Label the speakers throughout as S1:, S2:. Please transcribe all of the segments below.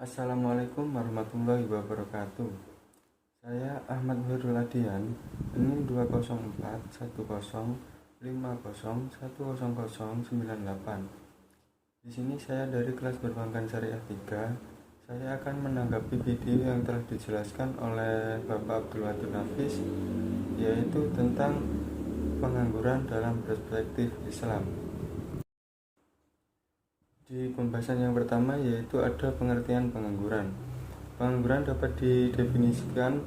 S1: Assalamualaikum warahmatullahi wabarakatuh. Saya Ahmad Wirul Adian, NIM 20410501098. Di sini saya dari kelas Perbankan Syariah 3. Saya akan menanggapi video yang telah dijelaskan oleh Bapak Abdul Wadud Nafis, yaitu tentang pengangguran dalam perspektif Islam. Di pembahasan yang pertama yaitu ada pengertian pengangguran. Pengangguran dapat didefinisikan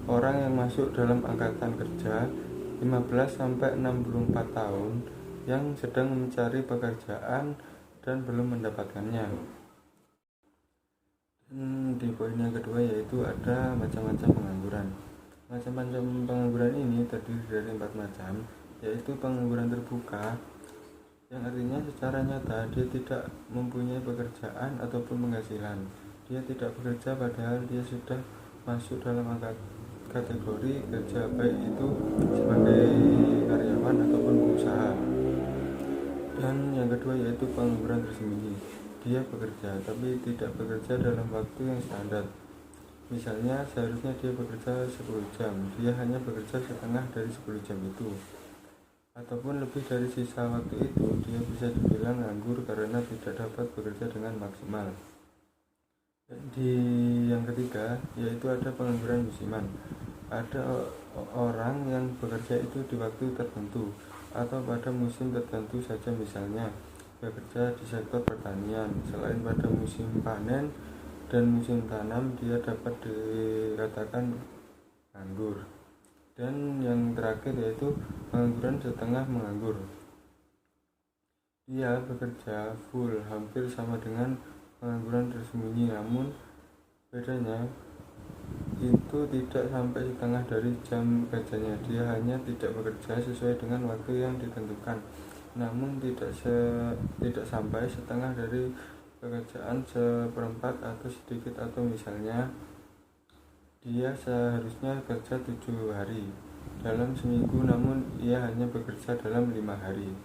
S1: orang yang masuk dalam angkatan kerja 15-64 tahun yang sedang mencari pekerjaan dan belum mendapatkannya. Di poin yang kedua yaitu ada macam-macam pengangguran. Macam-macam pengangguran ini terdiri dari 4 macam, yaitu pengangguran terbuka, yang artinya secara nyata dia tidak mempunyai pekerjaan ataupun penghasilan. Dia tidak bekerja padahal dia sudah masuk dalam kategori kerja, baik itu sebagai karyawan ataupun pengusaha. Dan yang kedua yaitu pengangguran tersembunyi. Dia bekerja tapi tidak bekerja dalam waktu yang standar. Misalnya seharusnya dia bekerja 10 jam, dia hanya bekerja setengah dari 10 jam itu, ataupun lebih dari sisa waktu itu. Dia bisa dibilang nganggur karena tidak dapat bekerja dengan maksimal. Di yang ketiga yaitu ada pengangguran musiman. Ada orang yang bekerja itu di waktu tertentu atau pada musim tertentu saja, misalnya bekerja di sektor pertanian. Selain pada musim panen dan musim tanam, dia dapat dikatakan nganggur. Dan yang terakhir yaitu pengangguran setengah menganggur. Dia bekerja full, hampir sama dengan pengangguran tersembunyi, namun bedanya itu tidak sampai setengah dari jam kerjanya. Dia hanya tidak bekerja sesuai dengan waktu yang ditentukan, namun tidak sampai setengah dari pekerjaan seperempat atau sedikit, atau misalnya dia seharusnya kerja 7 hari dalam seminggu, namun ia hanya bekerja dalam 5 hari.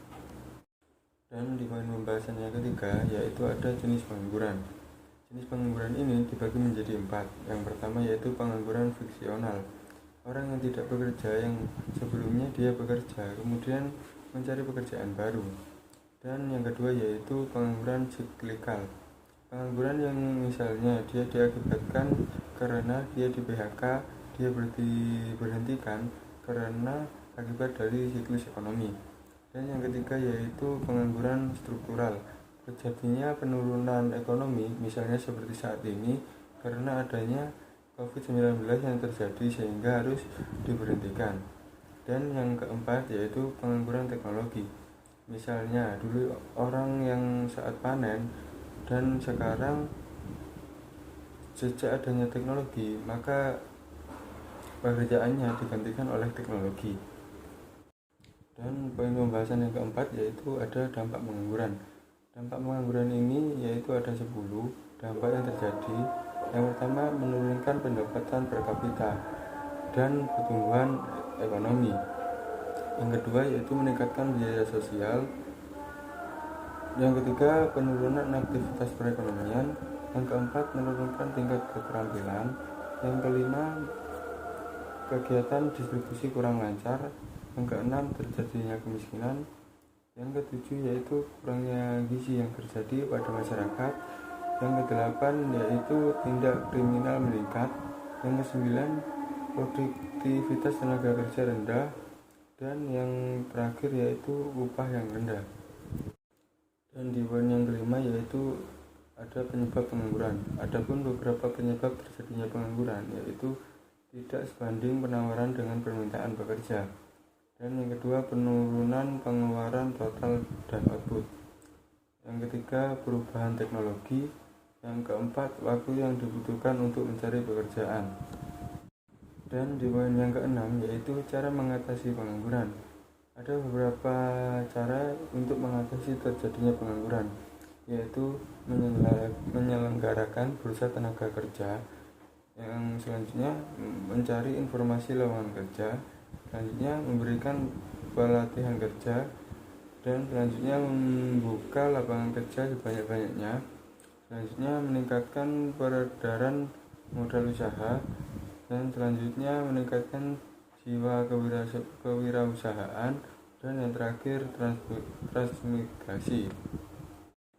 S1: Dan di poin pembahasan yang ketiga yaitu ada jenis pengangguran. Jenis pengangguran ini dibagi menjadi 4. Yang pertama yaitu pengangguran fiksional. Orang yang tidak bekerja, yang sebelumnya dia bekerja kemudian mencari pekerjaan baru. Dan yang kedua yaitu pengangguran siklikal. Pengangguran yang misalnya dia diakibatkan karena dia di PHK, dia diberhentikan karena akibat dari siklus ekonomi. Dan yang ketiga yaitu pengangguran struktural. Terjadinya penurunan ekonomi, misalnya seperti saat ini, karena adanya COVID-19 yang terjadi sehingga harus diberhentikan. Dan yang keempat yaitu pengangguran teknologi. Misalnya dulu orang yang saat panen, dan sekarang sejak adanya teknologi maka pekerjaannya digantikan oleh teknologi. Dan poin pembahasan yang keempat yaitu ada dampak pengangguran. Dampak pengangguran ini yaitu ada 10 dampak yang terjadi. Yang pertama, menurunkan pendapatan per kapita dan pertumbuhan ekonomi. Yang kedua yaitu meningkatkan biaya sosial. Yang ketiga, penurunan aktivitas perekonomian. Yang keempat, menurunkan tingkat keterampilan. Yang kelima, kegiatan distribusi kurang lancar. Yang keenam, terjadinya kemiskinan. Yang ketujuh yaitu kurangnya gizi yang terjadi pada masyarakat. Yang kedelapan yaitu tindak kriminal meningkat. Yang kesembilan, produktivitas tenaga kerja rendah. Dan yang terakhir yaitu upah yang rendah. Dan di poin yang kelima yaitu ada penyebab pengangguran. Adapun beberapa penyebab terjadinya pengangguran yaitu tidak sebanding penawaran dengan permintaan pekerja. Dan yang kedua, penurunan pengeluaran total dan output. Yang ketiga, perubahan teknologi. Yang keempat, waktu yang dibutuhkan untuk mencari pekerjaan. Dan di poin yang keenam yaitu cara mengatasi pengangguran. Ada beberapa cara untuk mengatasi terjadinya pengangguran, yaitu menyelenggarakan bursa tenaga kerja. Yang selanjutnya, mencari informasi lowongan kerja. Selanjutnya, memberikan pelatihan kerja. Dan selanjutnya, membuka lapangan kerja sebanyak-banyaknya. Selanjutnya meningkatkan peredaran modal usaha, dan selanjutnya meningkatkan jiwa kewirausahaan, dan yang terakhir transmigrasi.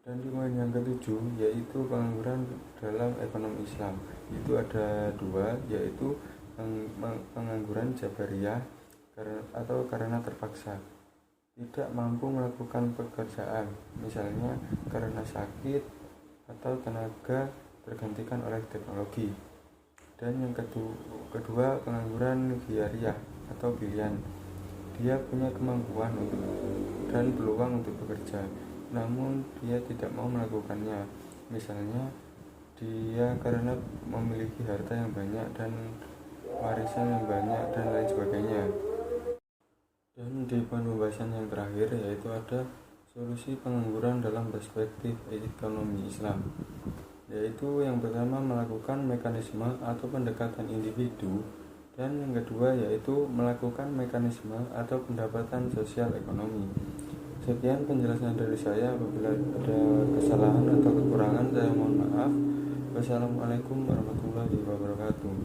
S1: Dan di poin yang ketujuh yaitu pengangguran dalam ekonomi Islam. Itu ada dua, yaitu pengangguran jabariyah atau karena terpaksa tidak mampu melakukan pekerjaan, misalnya karena sakit atau tenaga tergantikan oleh teknologi. Dan yang kedua pengangguran khiyariyah atau pilihan. Dia punya kemampuan dan peluang untuk bekerja, namun dia tidak mau melakukannya, misalnya dia karena memiliki harta yang banyak dan warisan yang banyak dan lain sebagainya. Dan di poin pembahasan yang terakhir yaitu ada solusi pengangguran dalam perspektif ekonomi Islam, yaitu yang pertama melakukan mekanisme atau pendekatan individu, dan yang kedua yaitu melakukan mekanisme atau pendapatan sosial ekonomi. Sekian penjelasan dari saya. Apabila ada kesalahan atau kekurangan saya mohon maaf. Wassalamualaikum warahmatullahi wabarakatuh.